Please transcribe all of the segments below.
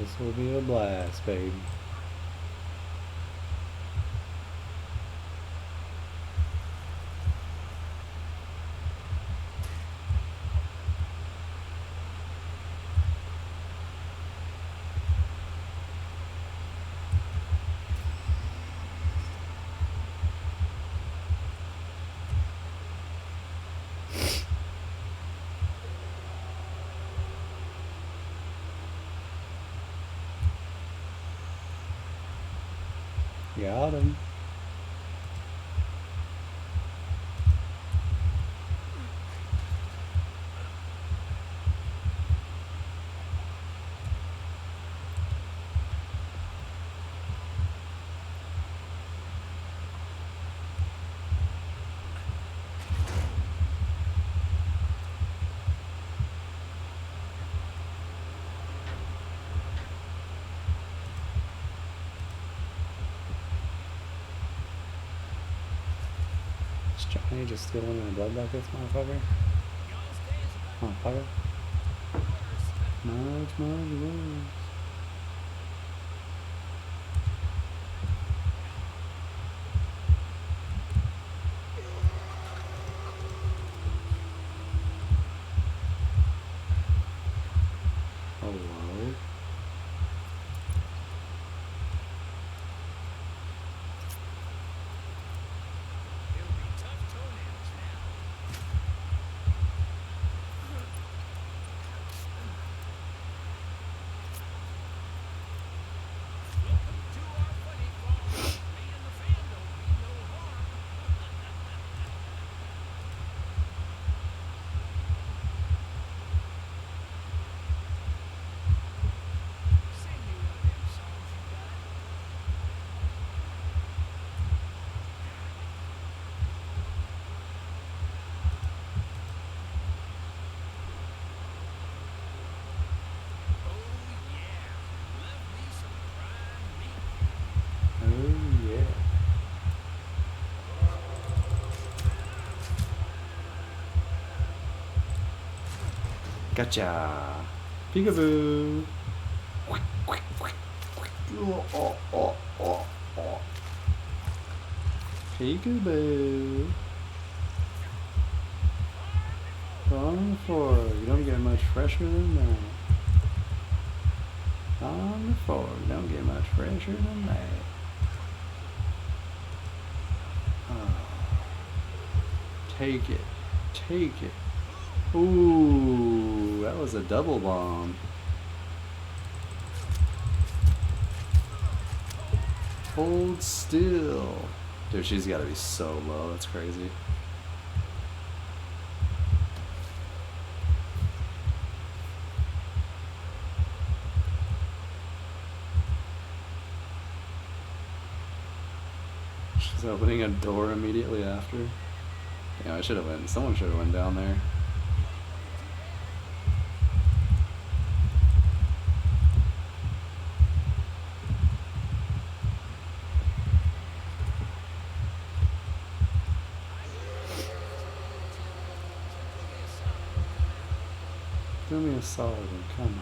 This will be a blast, baby. Got him. Is Johnny just stealing my blood buckets, motherfucker? Motherfucker. Much worse. Hello? Oh yeah. Gotcha. Peekaboo. Peekaboo. On the floor. You don't get much fresher than that. On the floor. You don't get much fresher than that. Take it. Take it. Ooh, that was a double bomb. Hold still. Dude, she's gotta be so low. That's crazy. She's opening a door immediately after. Damn, I should have went. Someone should have went down there. Do me a solid and come on.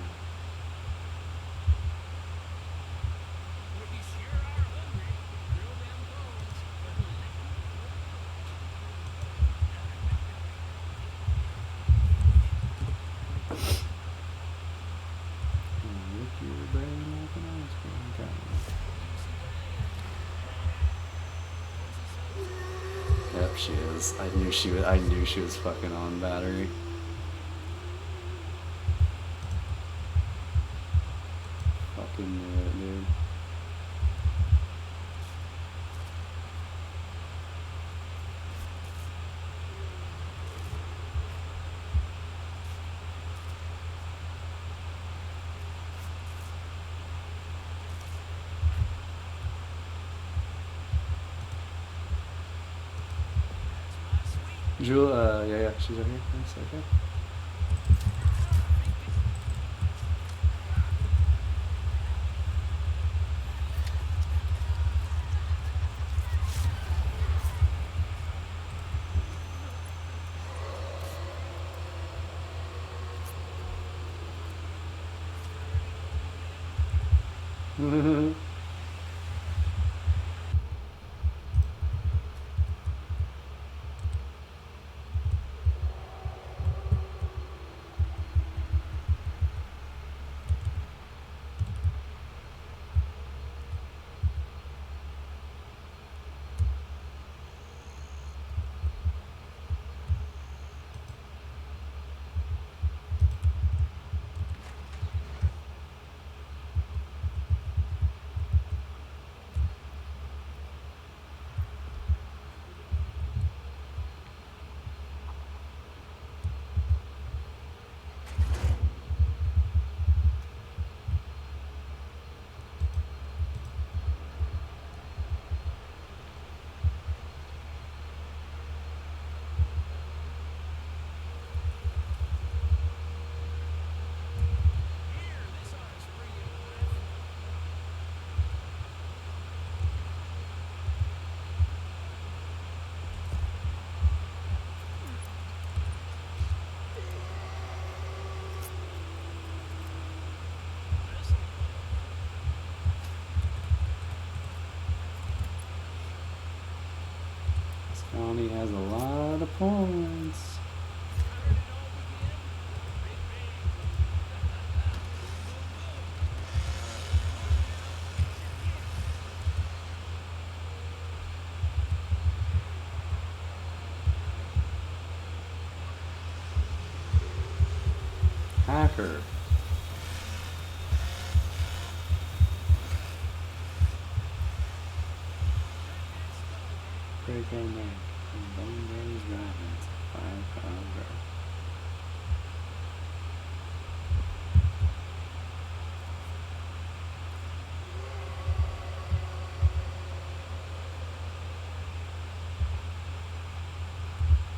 Yep, she is. I knew she was fucking on battery. Fucking knew it, dude. Jewel, yeah, she's right here. Nice, okay. Connie has a lot of points. Hacker. Break our neck. Bone those rabbits. 5 pounder.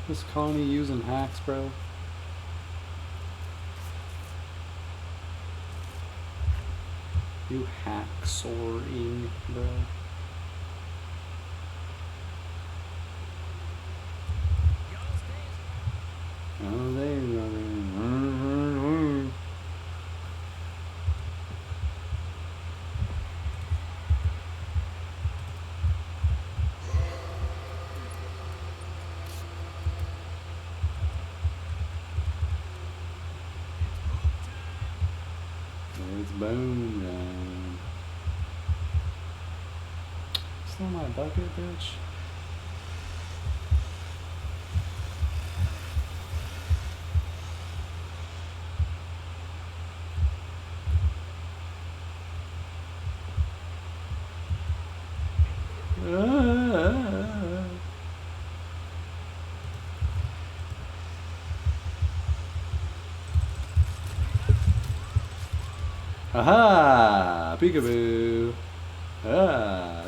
Is Connie using hacks, bro? You hacksaw-ing, bro. Oh, they running. It's boom time. Steal my bucket, bitch. Aha! Peekaboo! Ah!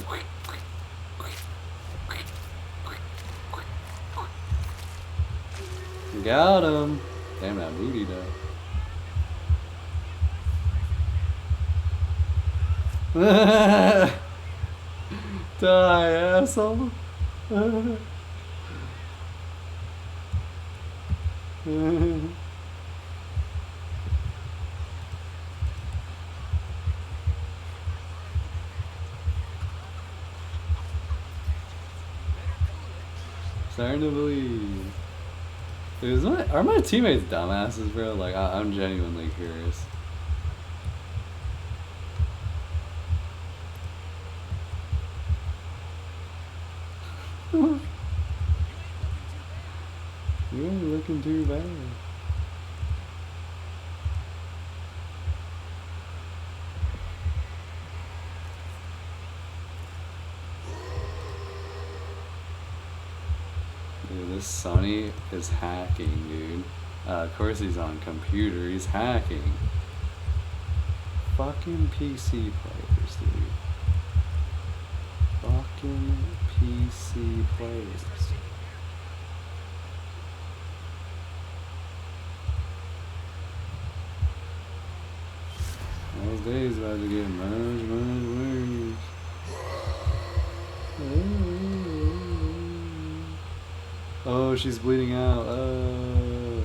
Got him! Damn that booty though. Die, asshole! Starting to believe. Dude, are my teammates dumbasses, bro? Like, I'm genuinely curious. You ain't looking too bad. Dude, this Sonny is hacking, dude. Of course he's on computer, he's hacking. Fucking PC players, dude. Fucking PC players. Those days about to get much worse. Oh, she's bleeding out. Oh.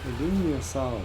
They're doing me a solid.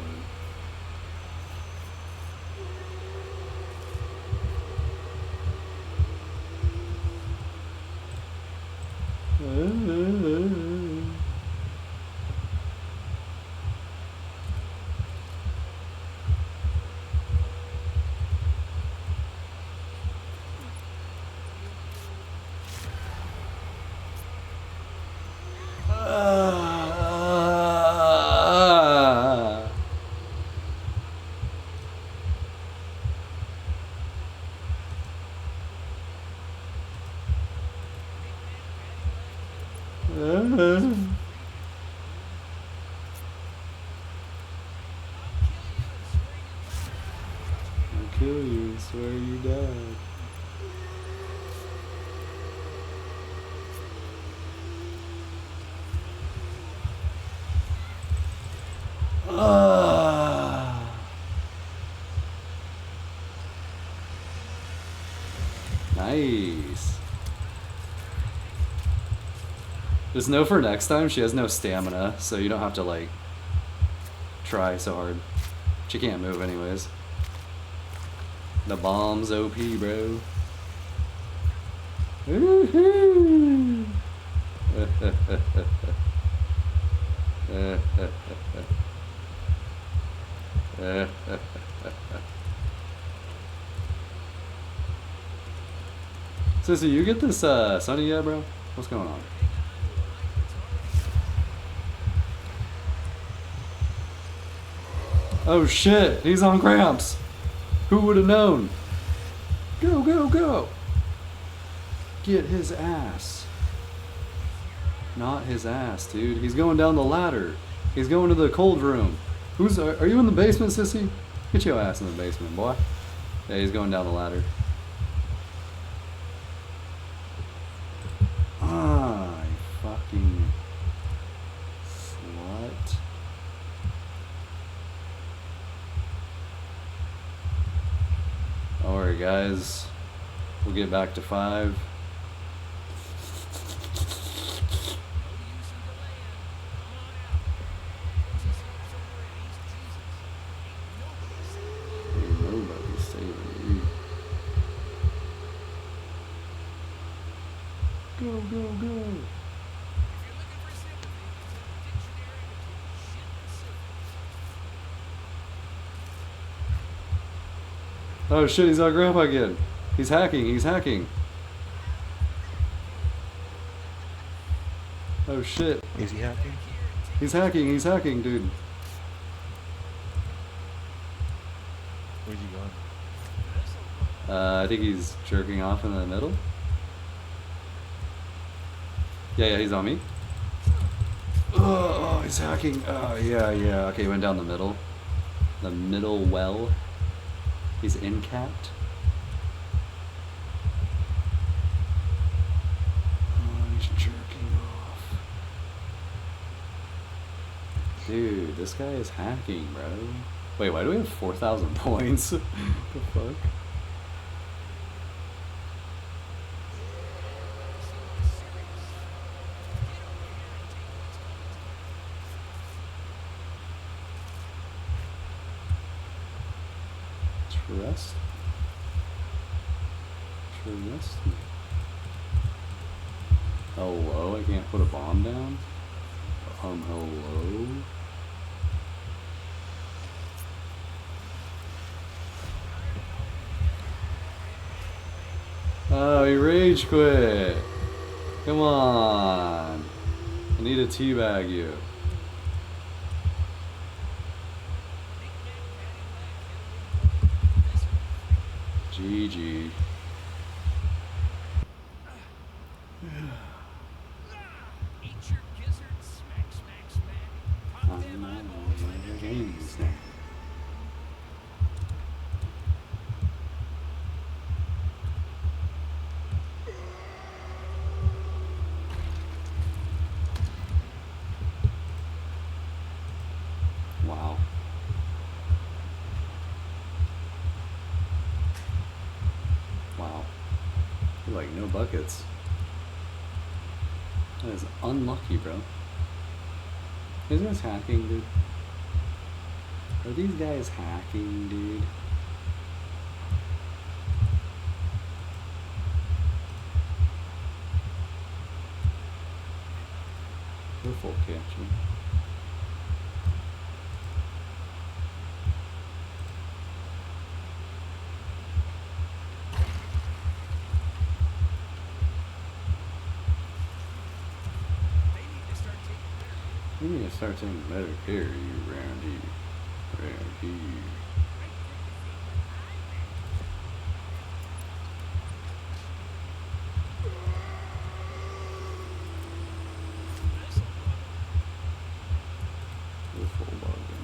I'll kill you, swear you died. Nice. Just know for next time she has no stamina, so you don't have to like try so hard. She can't move anyways. The bomb's OP, bro. Woohoo! Sissy, you get this Sunny yet, bro? What's going on? Oh shit, he's on cramps. Who would have known? Go, go, go. Get his ass. Not his ass, dude. He's going down the ladder. He's going to the cold room. Are you in the basement, Sissy? Get your ass in the basement, boy. Yeah, he's going down the ladder. Ah, you fucking slut. Alright, guys. We'll get back to 5. Go, go, go. Oh shit, he's our grandpa again. He's hacking, he's hacking. Oh shit. Is he hacking? He's hacking, dude. Where's he going? I think he's jerking off in the middle. Yeah, he's on me. Oh, he's hacking. Oh, yeah. Okay, he went down the middle. The middle well. He's in capped. Oh, he's jerking off. Dude, this guy is hacking, bro. Wait, why do we have 4,000 points? What the fuck? Trust me. Hello? I can't put a bomb down? Hello? Oh, he rage quit. Come on. I need to teabag you. GG. Wow. Wow. Like, no buckets. That is unlucky, bro. Isn't this hacking, dude? Are these guys hacking, dude? They're full catching. We need to start taking better care of you around here. Around here. We're full logged in.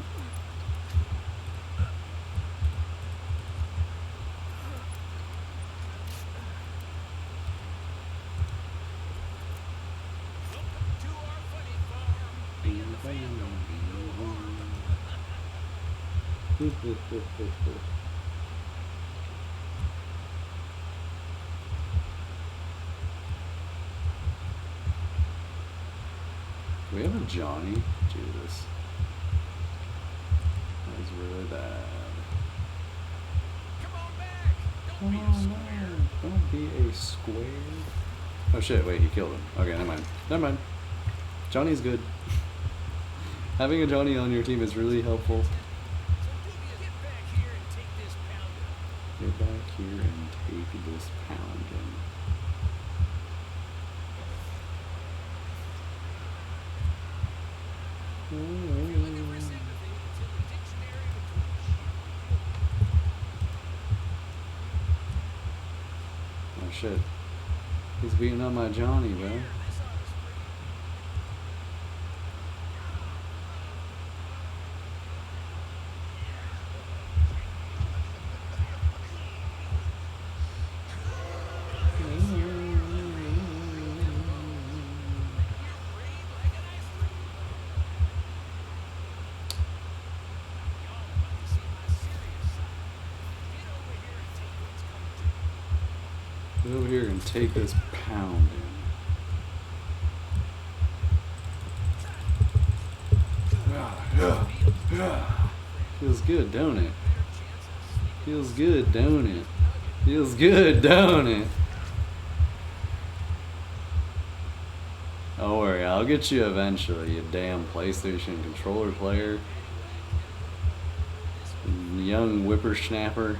Do we have a Johnny? Jesus. That's really bad. Come on back. Don't be a square. Oh shit, wait, he killed him. Okay, never mind. Never mind. Johnny's good. Having a Johnny on your team is really helpful. Get back here and take this pounding. Oh shit. He's beating up my Johnny, bro. Get over here and take this pounding. Feels good, don't it? Feels good, don't it? Feels good, don't it? Don't worry, I'll get you eventually, you damn PlayStation controller player. Young whippersnapper.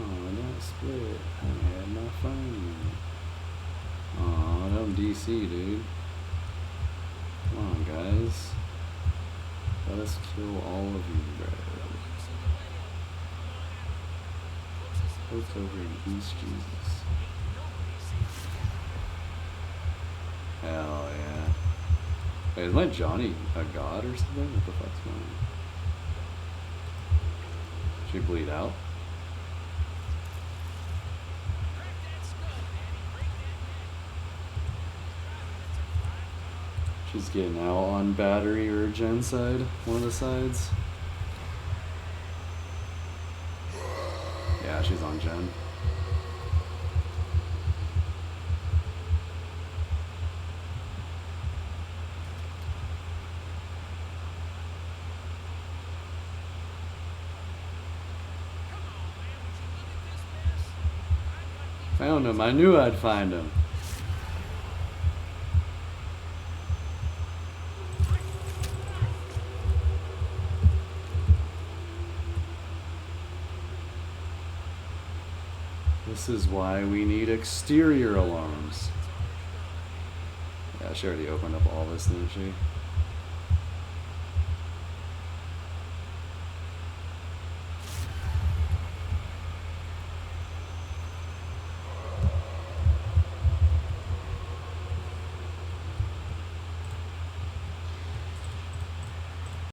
Oh, don't split. I had my phone. Aw, don't DC, dude. Come on, guys. Let us kill all of you, bro. Folks over in East Jesus. Hell yeah. Wait, is my Johnny a god or something? What the fuck's going on? Should she bleed out? She's getting out on battery or gen side, one of the sides. Yeah, she's on gen. Found him. I knew I'd find him. This is why we need exterior alarms. Yeah, she already opened up all this, didn't she?